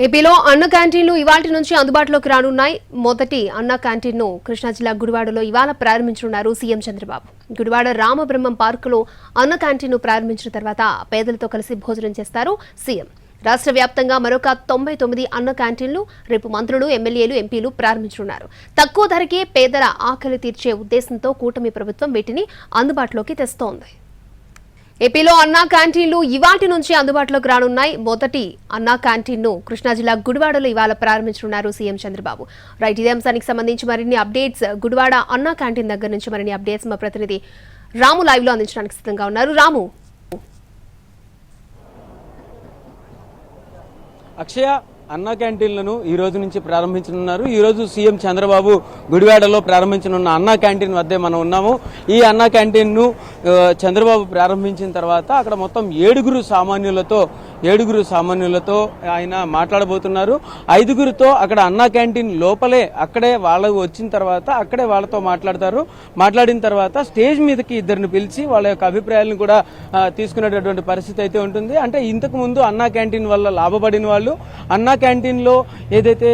ఏపీలో అన్న క్యాంటీన్లు ఇవాల్టి నుంచి అందుబాటులోకి రానున్నాయి. మొదటి అన్న క్యాంటీన్ను కృష్ణా జిల్లా గుడివాడలో ఇవాళ ప్రారంభించనున్నారు సీఎం చంద్రబాబు. గుడివాడ రామబ్రహ్మం పార్కులో అన్న క్యాంటీన్ను ప్రారంభించిన తర్వాత పేదలతో కలిసి భోజనం చేస్తారు సీఎం. రాష్ట్ర వ్యాప్తంగా మరొక 99 అన్న క్యాంటీన్లు రేపు మంత్రులు, ఎమ్మెల్యేలు, ఎంపీలు ప్రారంభించనున్నారు. తక్కువ ధరకే పేదల ఆకలి తీర్చే ఉద్దేశంతో కూటమి ప్రభుత్వం వీటిని అందుబాటులోకి తెస్తోంది. ఏపీలో అన్నా క్యాంటీన్లు ఇవాటి నుంచి అందుబాటులోకి రానున్నాయి. మొదటి అన్నా క్యాంటీన్ను కృష్ణా జిల్లా గుడివాడలో ఇవాళ ప్రారంభించనున్నారు సీఎం చంద్రబాబు. రైట్, ఇదే అంశానికి సంబంధించి మరిన్ని అప్డేట్స్, గుడివాడ అన్నా క్యాంటీన్ దగ్గర నుంచి మరిన్ని అప్డేట్స్ మా ప్రతినిధి రాము లైవ్ లో అందించడానికి సిద్ధంగా ఉన్నారు. రాము, అక్షయ, అన్నా క్యాంటీన్లను ఈ రోజు నుంచి ప్రారంభించనున్నారు. ఈ రోజు సీఎం చంద్రబాబు గుడివాడలో ప్రారంభించనున్న అన్నా క్యాంటీన్ వద్దే మనం ఉన్నాము. ఈ అన్నా క్యాంటీన్ను చంద్రబాబు ప్రారంభించిన తర్వాత అక్కడ మొత్తం ఏడుగురు సామాన్యులతో ఆయన మాట్లాడబోతున్నారు. 5గురితో అక్కడ అన్నా క్యాంటీన్ లోపలే అక్కడే వాళ్ళకు వచ్చిన తర్వాత అక్కడే వాళ్ళతో మాట్లాడతారు. మాట్లాడిన తర్వాత స్టేజ్ మీదకి ఇద్దరిని పిలిచి వాళ్ళ యొక్క అభిప్రాయాలను కూడా తీసుకునేటటువంటి పరిస్థితి అయితే ఉంటుంది. అంటే ఇంతకు ముందు అన్నా క్యాంటీన్ వల్ల లాభపడిన వాళ్ళు అన్నా క్యాంటీన్లో ఏదైతే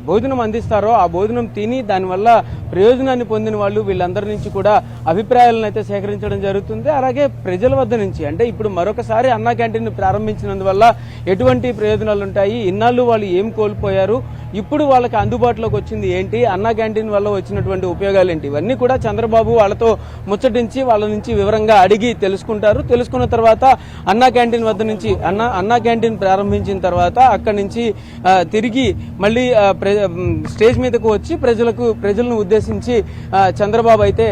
భోజనం అందిస్తారో ఆ భోజనం తిని దానివల్ల ప్రయోజనాన్ని పొందిన వాళ్ళు వీళ్ళందరి నుంచి కూడా అభిప్రాయాలను అయితే సేకరించడం జరుగుతుంది. అలాగే ప్రజల వద్ద నుంచి, అంటే ఇప్పుడు మరొకసారి అన్నా క్యాంటీన్ ప్రారంభించినందువల్ల ఎటువంటి ప్రయోజనాలు ఉంటాయి, ఇన్నాళ్ళు వాళ్ళు ఏం కోల్పోయారు, ఇప్పుడు వాళ్ళకి అందుబాటులోకి వచ్చింది ఏంటి, అన్నా క్యాంటీన్ వల్ల వచ్చినటువంటి ఉపయోగాలు ఏంటి, ఇవన్నీ కూడా చంద్రబాబు వాళ్ళతో ముచ్చటించి వాళ్ళ నుంచి వివరంగా అడిగి తెలుసుకుంటారు. తెలుసుకున్న తర్వాత అన్నా క్యాంటీన్ వద్ద నుంచి అన్నా క్యాంటీన్ ప్రారంభించిన తర్వాత అక్కడి నుంచి తిరిగి మళ్ళీ స్టేజ్ మీదకు వచ్చి ప్రజలను ఉద్దేశించి చంద్రబాబు అయితే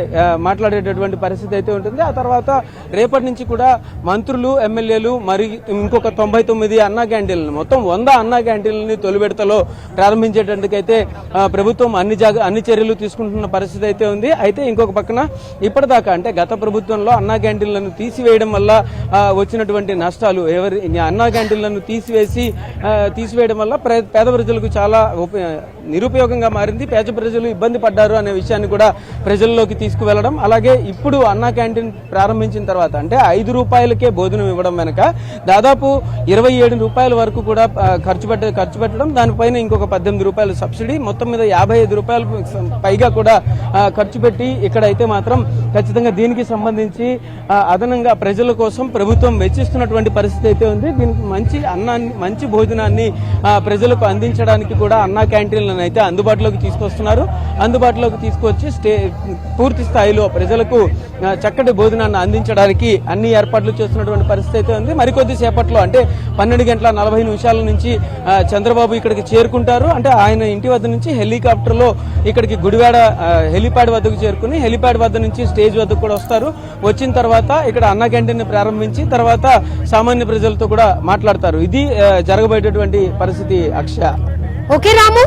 మాట్లాడేటటువంటి పరిస్థితి అయితే ఉంటుంది. ఆ తర్వాత రేపటి నుంచి కూడా మంత్రులు, ఎమ్మెల్యేలు మరి ఇంకొక 99 అన్నా క్యాంటీన్లను, మొత్తం 100 అన్నా క్యాంటీన్లని తొలి విడతలో ప్రారంభించేటందుకైతే ప్రభుత్వం అన్ని చర్యలు తీసుకుంటున్న పరిస్థితి అయితే ఉంది. అయితే ఇంకొక పక్కన ఇప్పటిదాకా అంటే గత ప్రభుత్వంలో అన్నా క్యాంటీన్లను తీసివేయడం వల్ల వచ్చినటువంటి నష్టాలు, అన్నా క్యాంటీన్లను తీసివేయడం వల్ల పేద ప్రజలకు చాలా నిరుపయోగంగా మారింది, పేద ప్రజలు ఇబ్బంది పడ్డారు అనే విషయాన్ని కూడా ప్రజల్లోకి తీసుకువెళ్లడం. అలాగే ఇప్పుడు అన్నా క్యాంటీన్ ప్రారంభించిన తర్వాత అంటే 5 రూపాయలకే భోజనం ఇవ్వడం వెనక దాదాపు 27 రూపాయల వరకు కూడా ఖర్చు పెట్టడం, దానిపైన ఇంకొక 18 రూపాయల సబ్సిడీ, మొత్తం మీద 55 రూపాయలు పైగా కూడా ఖర్చు పెట్టి ఇక్కడైతే మాత్రం ఖచ్చితంగా దీనికి సంబంధించి అదనంగా ప్రజల కోసం ప్రభుత్వం వెచ్చిస్తున్నటువంటి పరిస్థితి అయితే ఉంది. దీనికి మంచి భోజనాన్ని ప్రజలకు అందించడానికి కూడా అన్నా క్యాంటీన్లను అయితే అందుబాటులోకి తీసుకొస్తున్నారు. అందుబాటులోకి తీసుకొచ్చి పూర్తి స్థాయిలో ప్రజలకు చక్కటి భోజనాన్ని అందించడానికి అన్ని ఏర్పాట్లు చేస్తున్నటువంటి పరిస్థితి అయితే ఉంది. మరికొద్ది సేపట్లో అంటే 12:40 నుంచి చంద్రబాబు ఇక్కడికి చేరుకుంటారు. అంటే ఆయన ఇంటి వద్ద నుంచి హెలికాప్టర్లో ఇక్కడికి గుడివాడ హెలిప్యాడ్ వద్దకు చేరుకుని హెలిప్యాడ్ వద్ద నుంచి స్టేజ్ వద్దకు కూడా వస్తారు. వచ్చిన తర్వాత ఇక్కడ అన్నా క్యాంటీన్ ప్రారంభించి తర్వాత సామాన్య ప్రజలతో కూడా మాట్లాడతారు. ఇది జరగబోయేటటువంటి పరిస్థితి. అక్షయ. ఓకే రాము.